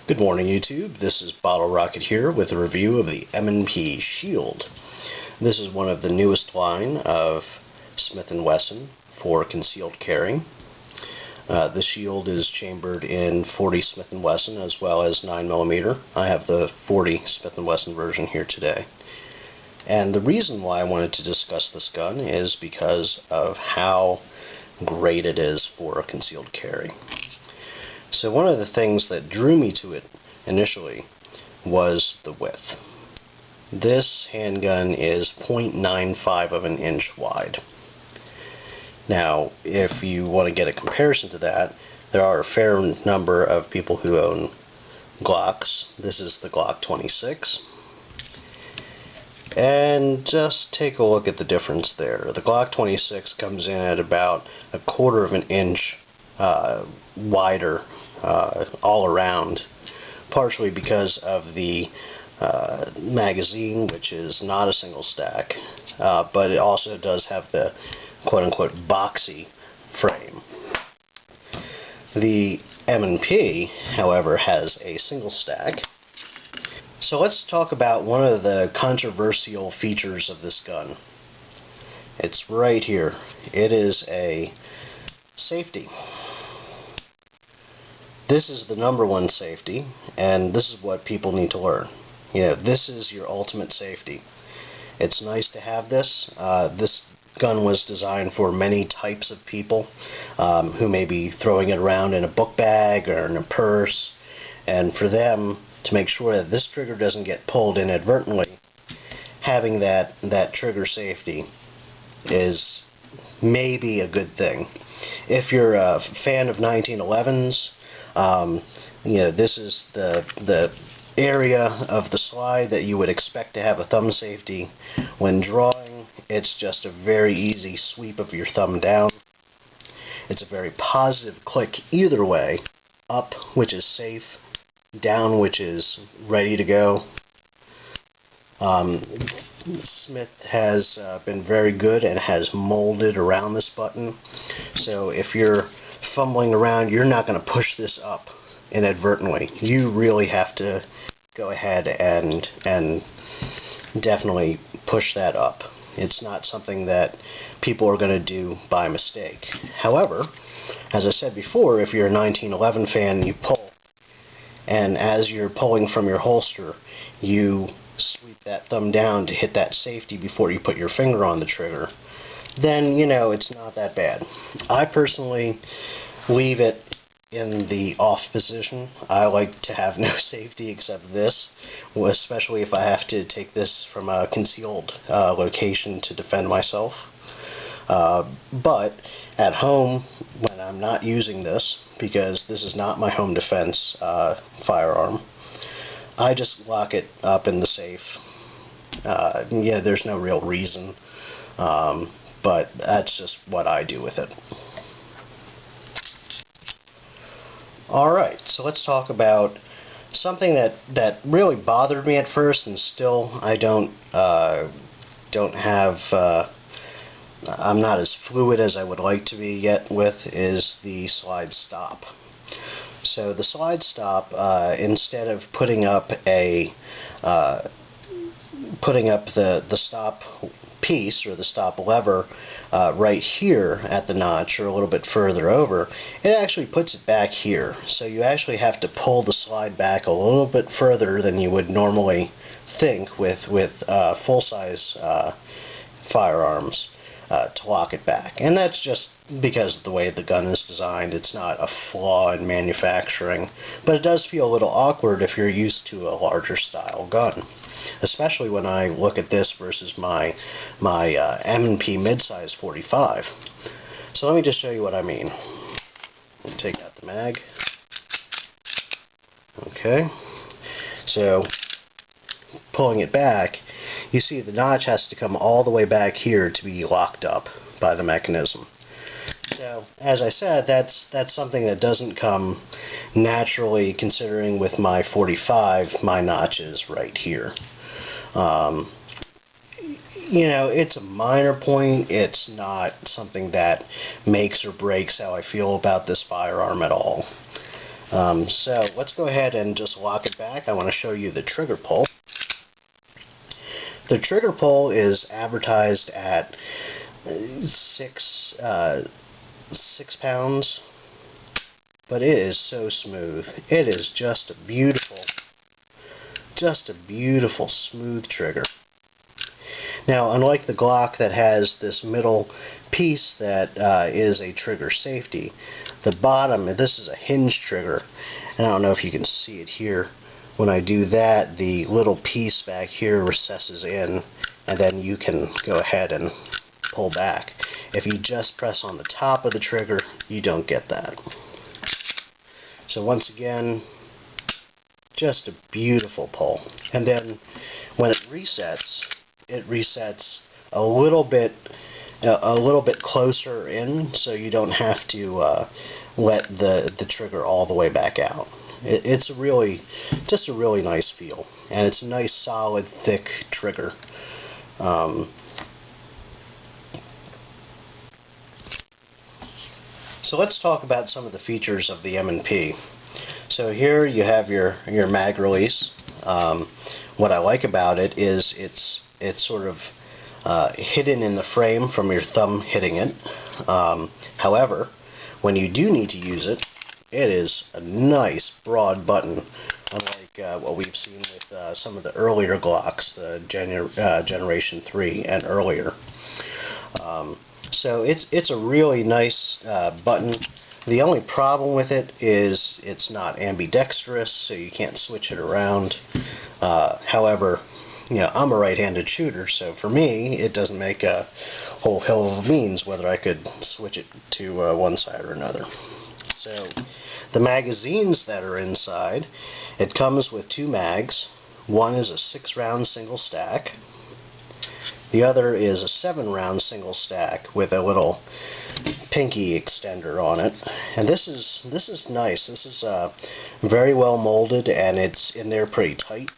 Good morning, YouTube. This is Bottle Rocket here with a review of the M&P Shield. This is one of the newest line of Smith&Wesson for concealed carry. The Shield is chambered in 40 Smith&Wesson as well as 9mm. I have the 40 Smith&Wesson version here today. And the reason why I wanted to discuss this gun is because of how great it is for a concealed carry. So one of the things that drew me to it initially was the width. This handgun is 0.95 of an inch wide. Now, if you want to get a comparison to that, there are a fair number of people who own Glocks. This is the Glock 26. And just take a look at the difference there. The Glock 26 comes in at about 1/4 of an inch wider all around, partially because of the magazine, which is not a single stack, but it also does have the quote-unquote boxy frame. The M&P, however, has a single stack. So let's talk about one of the controversial features of this gun. It's right here. It is a safety. This is the #1 safety, and this is what people need to learn. This is your ultimate safety. It's nice to have this. This gun was designed for many types of people who may be throwing it around in a book bag or in a purse, and for them to make sure that this trigger doesn't get pulled inadvertently, having that trigger safety is maybe a good thing. If you're a fan of 1911s, this is the area of the slide that you would expect to have a thumb safety. When drawing, it's just a very easy sweep of your thumb down. It's a very positive click either way. Up, which is safe, down, which is ready to go. Smith has been very good and has molded around this button. So if you're fumbling around, you're not going to push this up inadvertently. You really have to go ahead and definitely push that up. It's not something that people are going to do by mistake. However, as I said before, if you're a 1911 fan, you pull, and as you're pulling from your holster, you sweep that thumb down to hit that safety before you put your finger on the trigger, then it's not that bad. I personally leave it in the off position. I like to have no safety except this, especially if I have to take this from a concealed location to defend myself. But at home, when I'm not using this, because this is not my home defense firearm, I just lock it up in the safe. There's no real reason, but that's just what I do with it. Alright, so let's talk about something that really bothered me at first, and still I don't have, I'm not as fluid as I would like to be yet with, is the slide stop. So the slide stop, instead of putting up the stop piece or the stop lever right here at the notch or a little bit further over, it actually puts it back here. So you actually have to pull the slide back a little bit further than you would normally think with full-size firearms to lock it back. And that's just because of the way the gun is designed. It's not a flaw in manufacturing, but it does feel a little awkward if you're used to a larger style gun, especially when I look at this versus my M&P midsize 45. So let me just show you what I mean. Take out the mag. Okay, so pulling it back, you see the notch has to come all the way back here to be locked up by the mechanism. So, as I said, that's something that doesn't come naturally, considering with my 45, my notch is right here. It's a minor point. It's not something that makes or breaks how I feel about this firearm at all. So let's go ahead and just lock it back. I want to show you the trigger pull. The trigger pull is advertised at 6 pounds, but it is so smooth. It is just a beautiful smooth trigger. Now, unlike the Glock that has this middle piece that is a trigger safety, the bottom, this is a hinge trigger, and I don't know if you can see it here. When I do that, the little piece back here recesses in, and then you can go ahead and pull back. If you just press on the top of the trigger, you don't get that. So once again, just a beautiful pull. And then when it resets a little bit closer in, so you don't have to let the trigger all the way back out. It's just a really nice feel, and it's a nice solid thick trigger. So let's talk about some of the features of the M&P. So here you have your mag release. What I like about it is it's sort of hidden in the frame from your thumb hitting it. However, when you do need to use it, it is a nice broad button, unlike what we've seen with some of the earlier Glocks, the Generation 3 and earlier. So it's a really nice button. The only problem with it is it's not ambidextrous, so you can't switch it around. However, I'm a right-handed shooter, so for me, it doesn't make a whole hell of a beans whether I could switch it to one side or another. So the magazines that are inside, it comes with 2 mags. One is a 6-round single stack. The other is a 7-round single stack with a little pinky extender on it. And this is nice. This is very well molded, and it's in there pretty tight.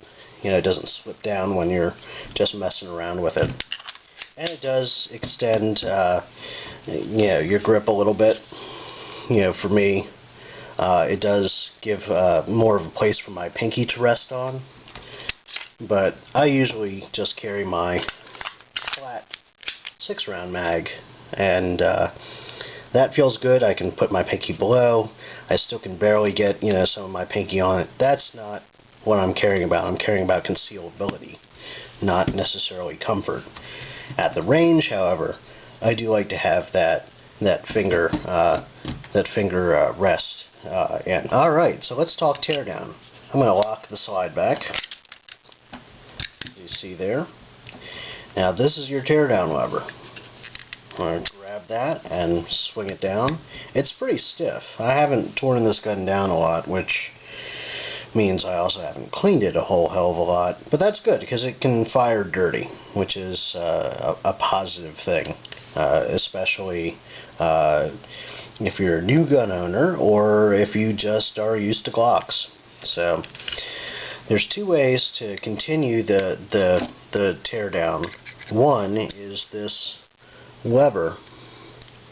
It doesn't slip down when you're just messing around with it. And it does extend your grip a little bit. For me, it does give more of a place for my pinky to rest on. But I usually just carry my flat 6-round mag, and that feels good. I can put my pinky below. I still can barely get some of my pinky on it. That's not what I'm caring about. I'm caring about concealability, not necessarily comfort. At the range, however, I do like to have that finger rest in. All right, so let's talk teardown. I'm going to lock the slide back. You see there. Now this is your teardown lever. I'm going to grab that and swing it down. It's pretty stiff. I haven't torn this gun down a lot, which means I also haven't cleaned it a whole hell of a lot. But that's good, because it can fire dirty, which is a positive thing, especially if you're a new gun owner or if you just are used to Glocks. So there's 2 ways to continue the teardown. One is this lever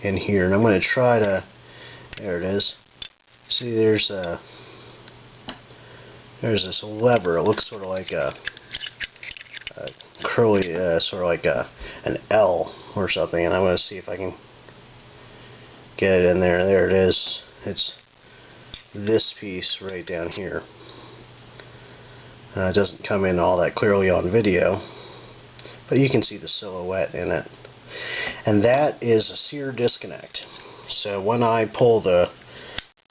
in here, and I'm going to try to, there it is. See, there's this lever. It looks sort of like a curly, sort of like an L or something, and I'm going to see if I can get it in there. There it is. It's this piece right down here. It doesn't come in all that clearly on video, but you can see the silhouette in it. And that is a sear disconnect. So when I pull the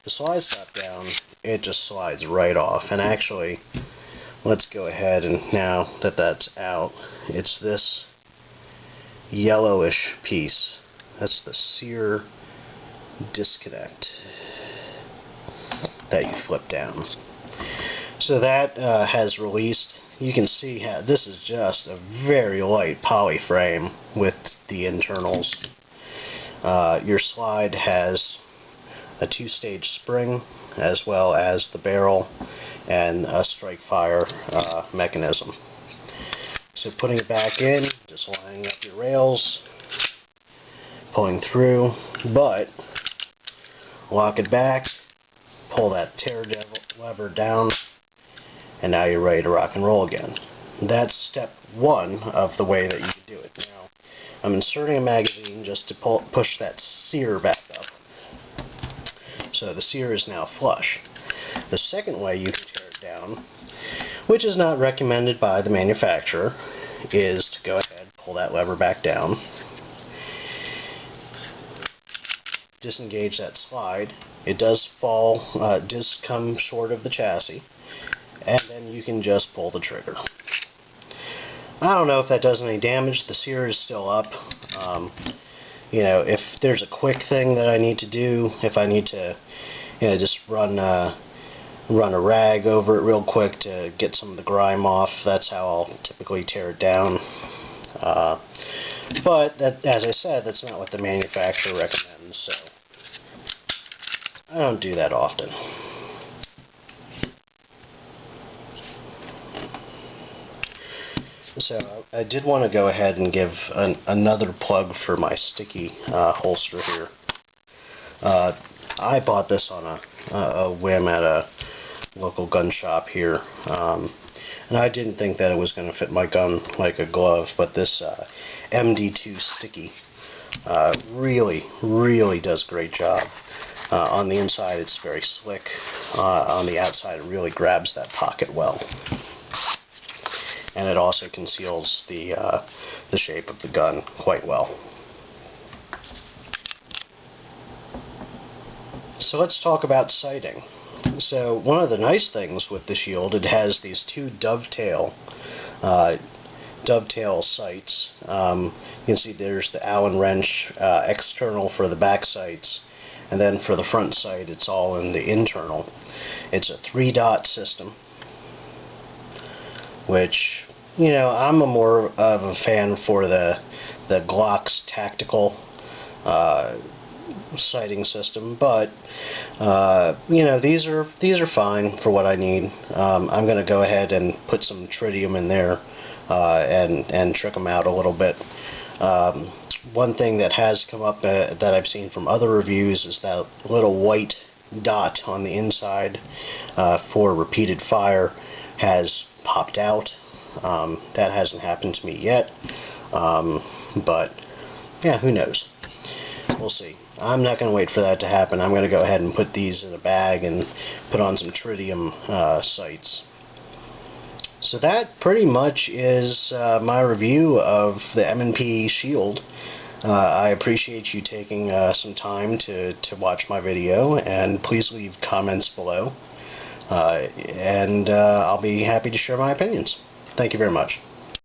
slide stop down, it just slides right off. And actually, let's go ahead and, now that that's out, it's this yellowish piece. That's the sear disconnect that you flip down. So that has released. You can see how this is just a very light poly frame with the internals. Your slide has a 2-stage spring, as well as the barrel and a strike fire mechanism. So putting it back in, just lining up your rails, pulling through, but lock it back, pull that tear lever down, and now you're ready to rock and roll again. That's step one of the way that you do it. Now, I'm inserting a magazine just to push that sear back up. So the sear is now flush. The second way you can tear it down, which is not recommended by the manufacturer, is to go ahead, pull that lever back down, disengage that slide. It does fall, does come short of the chassis, and then you can just pull the trigger. I don't know if that does any damage. The sear is still up. You know, if there's a quick thing that I need to do, if I need to, you know, just run a rag over it real quick to get some of the grime off, that's how I'll typically tear it down. But that, as I said, that's not what the manufacturer recommends, so I don't do that often. So I did want to go ahead and give another plug for my sticky holster here. I bought this on a whim at a local gun shop here, and I didn't think that it was going to fit my gun like a glove, but this MD2 sticky really does a great job. On the inside it's very slick, on the outside it really grabs that pocket well. And it also conceals the shape of the gun quite well. So let's talk about sighting. So one of the nice things with the Shield, it has these two dovetail sights. You can see there's the Allen wrench external for the back sights, and then for the front sight it's all in the internal. It's a 3-dot system, which, you know, I'm more of a fan for the Glock's tactical sighting system, but you know, these are fine for what I need. I'm going to go ahead and put some tritium in there and trick them out a little bit. One thing that has come up that I've seen from other reviews is that little white dot on the inside for repeated fire has popped out. That hasn't happened to me yet, but yeah, who knows? We'll see. I'm not going to wait for that to happen. I'm going to go ahead and put these in a bag and put on some tritium sights. So that pretty much is my review of the M&P Shield. I appreciate you taking some time to watch my video, and please leave comments below, and I'll be happy to share my opinions. Thank you very much.